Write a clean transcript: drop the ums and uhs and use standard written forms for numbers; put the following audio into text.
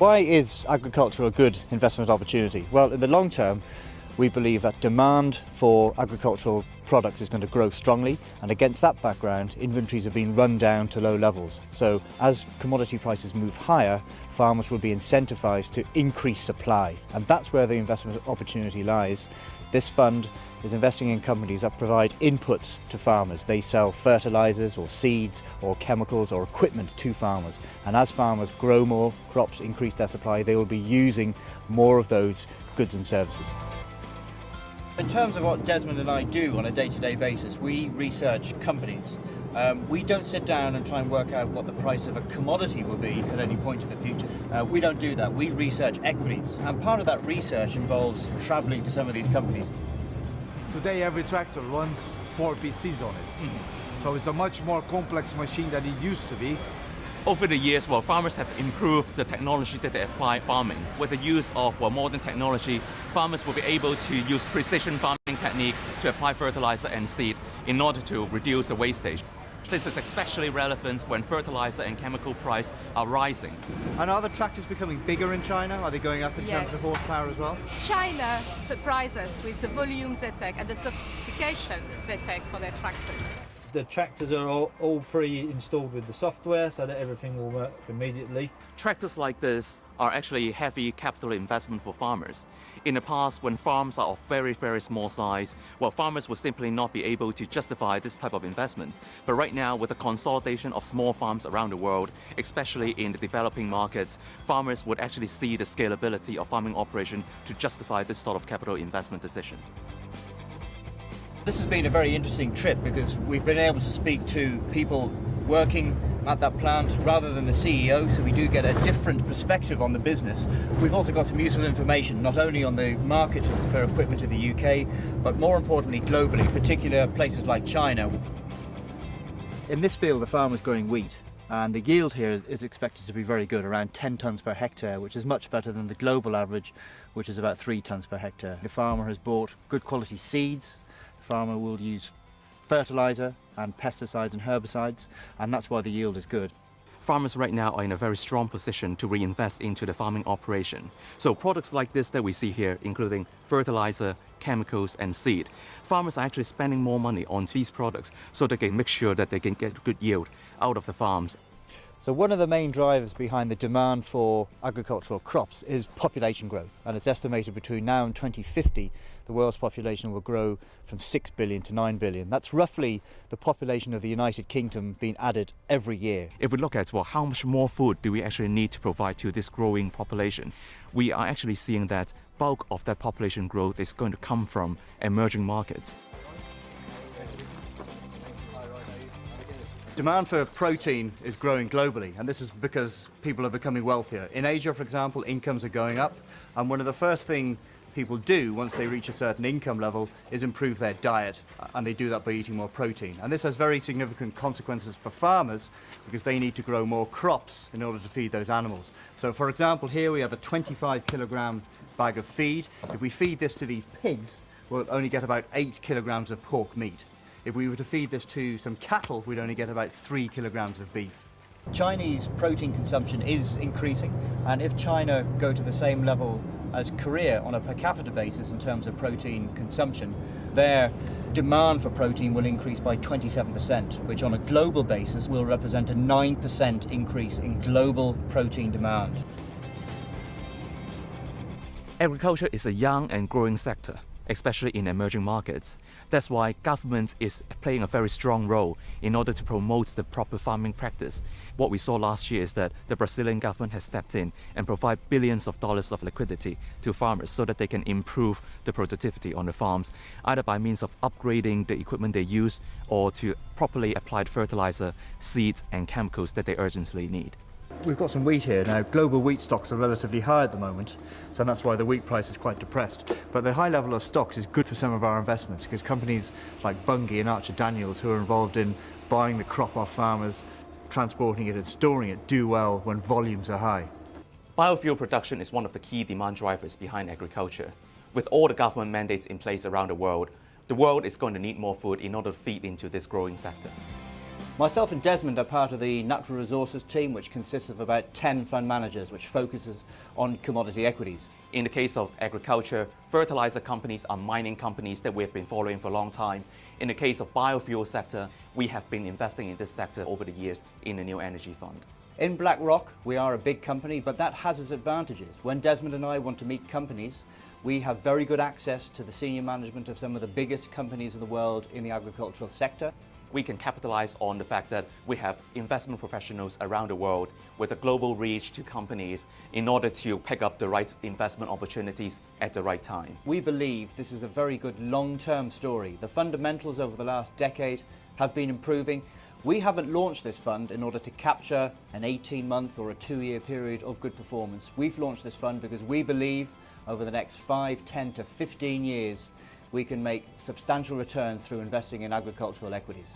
Why is agriculture a good investment opportunity? Well, in the long term, we believe that demand for agricultural products is going to grow strongly, and against that background, inventories have been run down to low levels. So as commodity prices move higher, farmers will be incentivised to increase supply, and that's where the investment opportunity lies. This fund is investing in companies that provide inputs to farmers. They sell fertilisers or seeds or chemicals or equipment to farmers, and as farmers grow more crops, increase their supply, they will be using more of those goods and services. In terms of what Desmond and I do on a day-to-day basis, we research companies. We don't sit down and try and work out what the price of a commodity will be at any point in the future. We don't do that. We research equities, and part of that research involves travelling to some of these companies. Today every tractor runs 4 PCs on it. So it's a much more complex machine than it used to be. Over the years, farmers have improved the technology that they apply farming. With the use of modern technology, farmers will be able to use precision farming technique to apply fertilizer and seed in order to reduce the wastage. This is especially relevant when fertilizer and chemical prices are rising. And are the tractors becoming bigger in China? Are they going up in terms of horsepower as well? China surprises us with the volumes they take and the sophistication they take for their tractors. The tractors are all pre-installed with the software so that everything will work immediately. Tractors like this are actually heavy capital investment for farmers. In the past, when farms are of very, very small size, farmers would simply not be able to justify this type of investment. But right now, with the consolidation of small farms around the world, especially in the developing markets, farmers would actually see the scalability of farming operation to justify this sort of capital investment decision. This has been a very interesting trip because we've been able to speak to people working at that plant rather than the CEO, so we do get a different perspective on the business. We've also got some useful information, not only on the market for equipment in the UK, but more importantly globally, particular places like China. In this field, the farmer's growing wheat, and the yield here is expected to be very good, around 10 tonnes per hectare, which is much better than the global average, which is about 3 tonnes per hectare. The farmer has bought good quality seeds. The farmer will use fertiliser and pesticides and herbicides, and that's why the yield is good. Farmers right now are in a very strong position to reinvest into the farming operation. So products like this that we see here, including fertilizer, chemicals and seed, farmers are actually spending more money on these products so they can make sure that they can get good yield out of the farms. So one of the main drivers behind the demand for agricultural crops is population growth, and it's estimated between now and 2050 the world's population will grow from 6 billion to 9 billion. That's roughly the population of the United Kingdom being added every year. If we look at how much more food do we actually need to provide to this growing population, we are actually seeing that bulk of that population growth is going to come from emerging markets. Demand for protein is growing globally, and this is because people are becoming wealthier. In Asia, for example, incomes are going up, and one of the first things people do once they reach a certain income level is improve their diet, and they do that by eating more protein. And this has very significant consequences for farmers because they need to grow more crops in order to feed those animals. So for example, here we have a 25 kilogram bag of feed. If we feed this to these pigs, we'll only get about 8 kilograms of pork meat. If we were to feed this to some cattle, we'd only get about 3 kilograms of beef. Chinese protein consumption is increasing, and if China go to the same level as Korea on a per capita basis in terms of protein consumption, their demand for protein will increase by 27%, which on a global basis will represent a 9% increase in global protein demand. Agriculture is a young and growing sector, especially in emerging markets. That's why government is playing a very strong role in order to promote the proper farming practice. What we saw last year is that the Brazilian government has stepped in and provide billions of dollars of liquidity to farmers so that they can improve the productivity on the farms, either by means of upgrading the equipment they use or to properly apply fertilizer, seeds and chemicals that they urgently need. We've got some wheat here. Now, global wheat stocks are relatively high at the moment, so that's why the wheat price is quite depressed. But the high level of stocks is good for some of our investments because companies like Bunge and Archer Daniels, who are involved in buying the crop off farmers, transporting it and storing it, do well when volumes are high. Biofuel production is one of the key demand drivers behind agriculture. With all the government mandates in place around the world is going to need more food in order to feed into this growing sector. Myself and Desmond are part of the natural resources team, which consists of about 10 fund managers, which focuses on commodity equities. In the case of agriculture, fertilizer companies are mining companies that we have been following for a long time. In the case of biofuel sector, we have been investing in this sector over the years in the new energy fund. In BlackRock, we are a big company, but that has its advantages. When Desmond and I want to meet companies, we have very good access to the senior management of some of the biggest companies in the world in the agricultural sector. We can capitalize on the fact that we have investment professionals around the world with a global reach to companies in order to pick up the right investment opportunities at the right time. We believe this is a very good long-term story. The fundamentals over the last decade have been improving. We haven't launched this fund in order to capture an 18-month or a 2-year period of good performance. We've launched this fund because we believe over the next 5, 10 to 15 years we can make substantial returns through investing in agricultural equities.